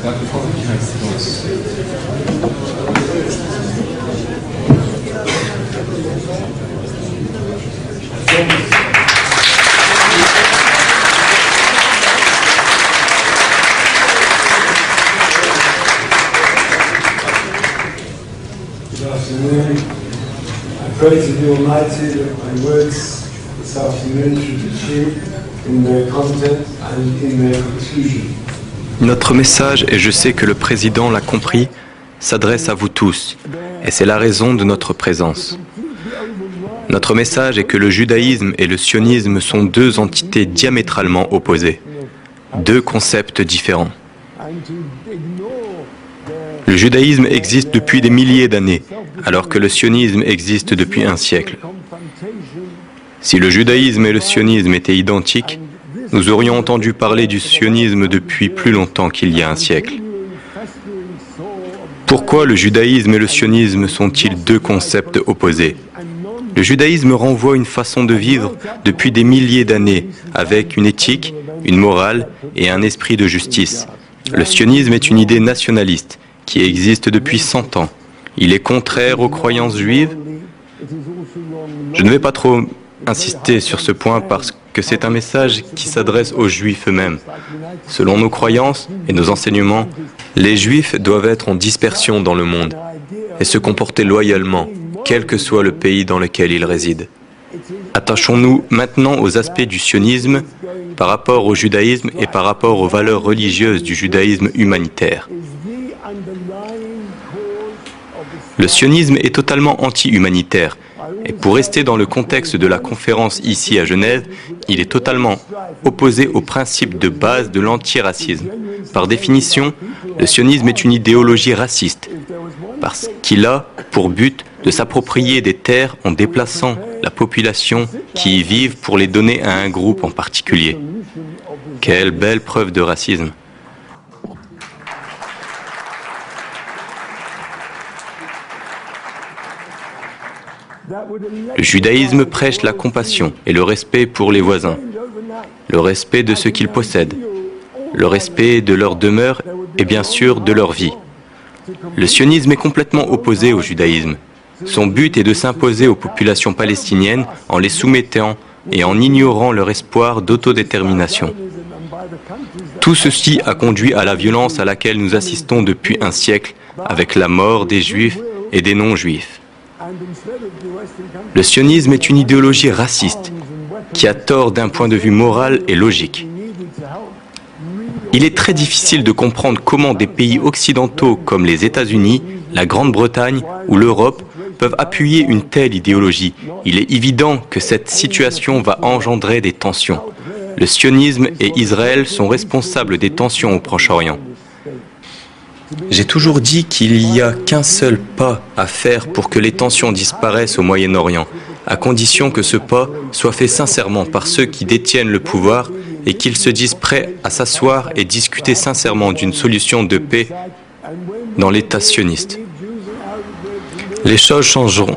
Good afternoon. I pray to the Almighty that my words this afternoon should be true in their content and in their conclusion. Notre message, et je sais que le président l'a compris, s'adresse à vous tous, et c'est la raison de notre présence. Notre message est que le judaïsme et le sionisme sont deux entités diamétralement opposées, deux concepts différents. Le judaïsme existe depuis des milliers d'années, alors que le sionisme existe depuis un siècle. Si le judaïsme et le sionisme étaient identiques, nous aurions entendu parler du sionisme depuis plus longtemps qu'il y a un siècle. Pourquoi le judaïsme et le sionisme sont-ils deux concepts opposés ? Le judaïsme renvoie une façon de vivre depuis des milliers d'années, avec une éthique, une morale et un esprit de justice. Le sionisme est une idée nationaliste qui existe depuis 100 ans. Il est contraire aux croyances juives. Je ne vais pas trop insister sur ce point parce que c'est un message qui s'adresse aux juifs eux-mêmes. Selon nos croyances et nos enseignements, les juifs doivent être en dispersion dans le monde et se comporter loyalement, quel que soit le pays dans lequel ils résident. Attachons-nous maintenant aux aspects du sionisme par rapport au judaïsme et par rapport aux valeurs religieuses du judaïsme humanitaire. Le sionisme est totalement anti-humanitaire. Et pour rester dans le contexte de la conférence ici à Genève, il est totalement opposé au principe de base de l'antiracisme. Par définition, le sionisme est une idéologie raciste, parce qu'il a pour but de s'approprier des terres en déplaçant la population qui y vivent pour les donner à un groupe en particulier. Quelle belle preuve de racisme! Le judaïsme prêche la compassion et le respect pour les voisins, le respect de ce qu'ils possèdent, le respect de leur demeure et bien sûr de leur vie. Le sionisme est complètement opposé au judaïsme. Son but est de s'imposer aux populations palestiniennes en les soumettant et en ignorant leur espoir d'autodétermination. Tout ceci a conduit à la violence à laquelle nous assistons depuis un siècle avec la mort des juifs et des non-juifs. Le sionisme est une idéologie raciste qui a tort d'un point de vue moral et logique. Il est très difficile de comprendre comment des pays occidentaux comme les États-Unis, la Grande-Bretagne ou l'Europe peuvent appuyer une telle idéologie. Il est évident que cette situation va engendrer des tensions. Le sionisme et Israël sont responsables des tensions au Proche-Orient. J'ai toujours dit qu'il n'y a qu'un seul pas à faire pour que les tensions disparaissent au Moyen-Orient, à condition que ce pas soit fait sincèrement par ceux qui détiennent le pouvoir et qu'ils se disent prêts à s'asseoir et discuter sincèrement d'une solution de paix dans l'État sioniste. Les choses changeront.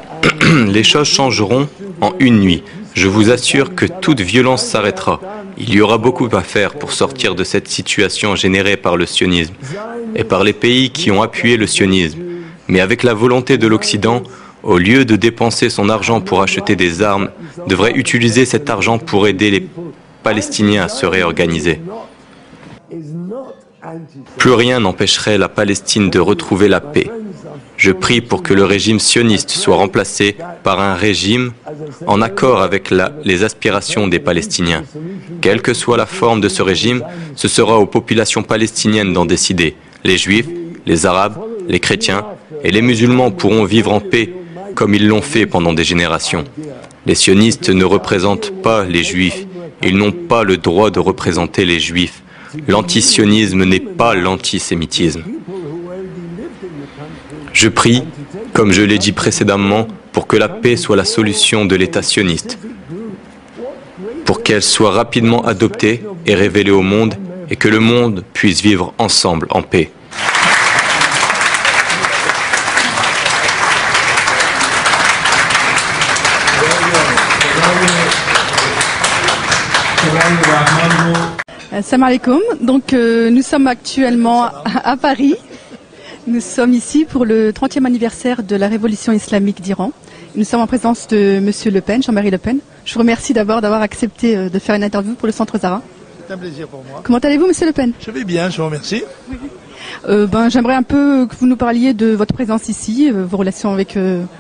Les choses changeront en une nuit. Je vous assure que toute violence s'arrêtera. Il y aura beaucoup à faire pour sortir de cette situation générée par le sionisme et par les pays qui ont appuyé le sionisme. Mais avec la volonté de l'Occident, au lieu de dépenser son argent pour acheter des armes, devrait utiliser cet argent pour aider les Palestiniens à se réorganiser. Plus rien n'empêcherait la Palestine de retrouver la paix. Je prie pour que le régime sioniste soit remplacé par un régime en accord avec les aspirations des Palestiniens. Quelle que soit la forme de ce régime, ce sera aux populations palestiniennes d'en décider. Les Juifs, les Arabes, les chrétiens et les musulmans pourront vivre en paix comme ils l'ont fait pendant des générations. Les sionistes ne représentent pas les Juifs. Ils n'ont pas le droit de représenter les Juifs. L'antisionisme n'est pas l'antisémitisme. Je prie, comme je l'ai dit précédemment, pour que la paix soit la solution de l'État sioniste, pour qu'elle soit rapidement adoptée et révélée au monde, et que le monde puisse vivre ensemble en paix. Salam alaikum. Donc nous sommes actuellement à Paris. Nous sommes ici pour le 30e anniversaire de la révolution islamique d'Iran. Nous sommes en présence de Monsieur Le Pen, Jean-Marie Le Pen. Je vous remercie d'abord d'avoir accepté de faire une interview pour le Centre Zara. C'est un plaisir pour moi. Comment allez-vous, Monsieur Le Pen? Je vais bien, je vous remercie. J'aimerais un peu que vous nous parliez de votre présence ici, vos relations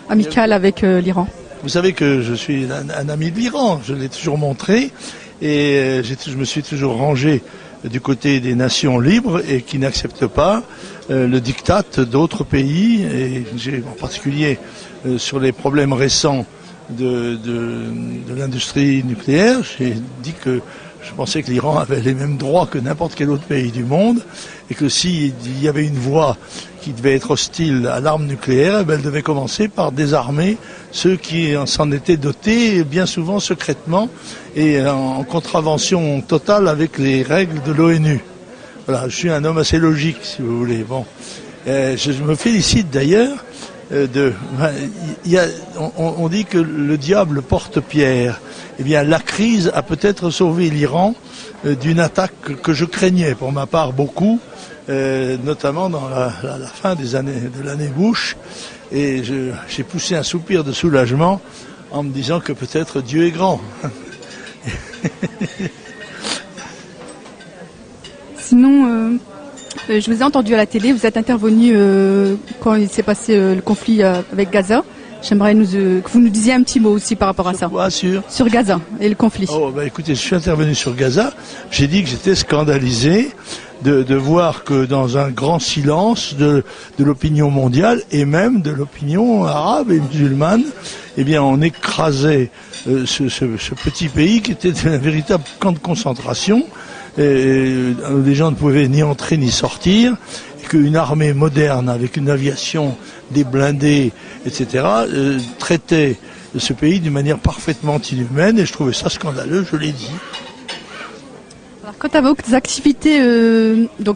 amicales avec l'Iran. Vous savez que je suis un ami de l'Iran, je l'ai toujours montré, et je me suis toujours rangé du côté des nations libres et qui n'acceptent pas le diktat d'autres pays, et j'ai en particulier sur les problèmes récents de l'industrie nucléaire, j'ai dit que je pensais que l'Iran avait les mêmes droits que n'importe quel autre pays du monde, et que s'il y avait une voie qui devait être hostile à l'arme nucléaire, elle devait commencer par désarmer ceux qui s'en étaient dotés, bien souvent secrètement, et en contravention totale avec les règles de l'ONU. Voilà, je suis un homme assez logique, si vous voulez. Bon, je me félicite d'ailleurs on dit que le diable porte pierre. Eh bien, la crise a peut-être sauvé l'Iran d'une attaque que je craignais pour ma part beaucoup, notamment dans la fin de l'année Bush. Et j'ai poussé un soupir de soulagement en me disant que peut-être Dieu est grand. Sinon, je vous ai entendu à la télé, vous êtes intervenu quand il s'est passé le conflit avec Gaza. J'aimerais que vous nous disiez un petit mot aussi par rapport à ça. Quoi, sur Gaza et le conflit. Écoutez, je suis intervenu sur Gaza. J'ai dit que j'étais scandalisé de voir que dans un grand silence de l'opinion mondiale et même de l'opinion arabe et musulmane, eh bien, on écrasait ce petit pays qui était un véritable camp de concentration. Les gens ne pouvaient ni entrer ni sortir, et qu'une armée moderne avec une aviation, des blindés, etc., traitait ce pays d'une manière parfaitement inhumaine, et je trouvais ça scandaleux, je l'ai dit. Alors, quant à vos activités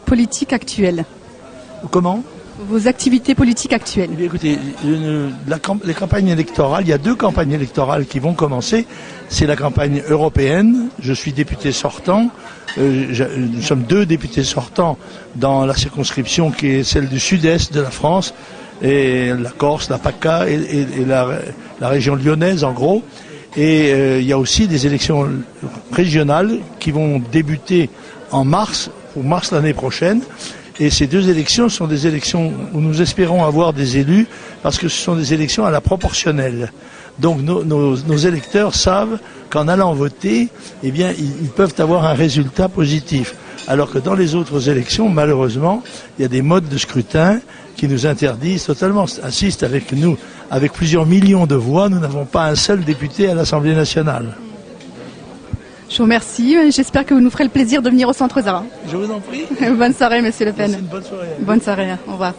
politiques actuelles. Comment ? Vos activités politiques actuelles. Eh bien, écoutez, les campagnes électorales, il y a 2 campagnes électorales qui vont commencer. C'est la campagne européenne. Je suis député sortant. Nous sommes 2 députés sortants dans la circonscription qui est celle du sud-est de la France, et la Corse, la PACA et la région lyonnaise en gros. Et il y a aussi des élections régionales qui vont débuter en mars, pour mars l'année prochaine. Et ces 2 élections sont des élections où nous espérons avoir des élus, parce que ce sont des élections à la proportionnelle. Donc nos électeurs savent qu'en allant voter, eh bien, ils peuvent avoir un résultat positif. Alors que dans les autres élections, malheureusement, il y a des modes de scrutin qui nous interdisent totalement. Insiste avec nous, avec plusieurs millions de voix, nous n'avons pas un seul député à l'Assemblée nationale. Je vous remercie. J'espère que vous nous ferez le plaisir de venir au Centre Zara. Je vous en prie. Bonne soirée, Monsieur Le Pen. Bonne soirée. Bonne soirée. Au revoir.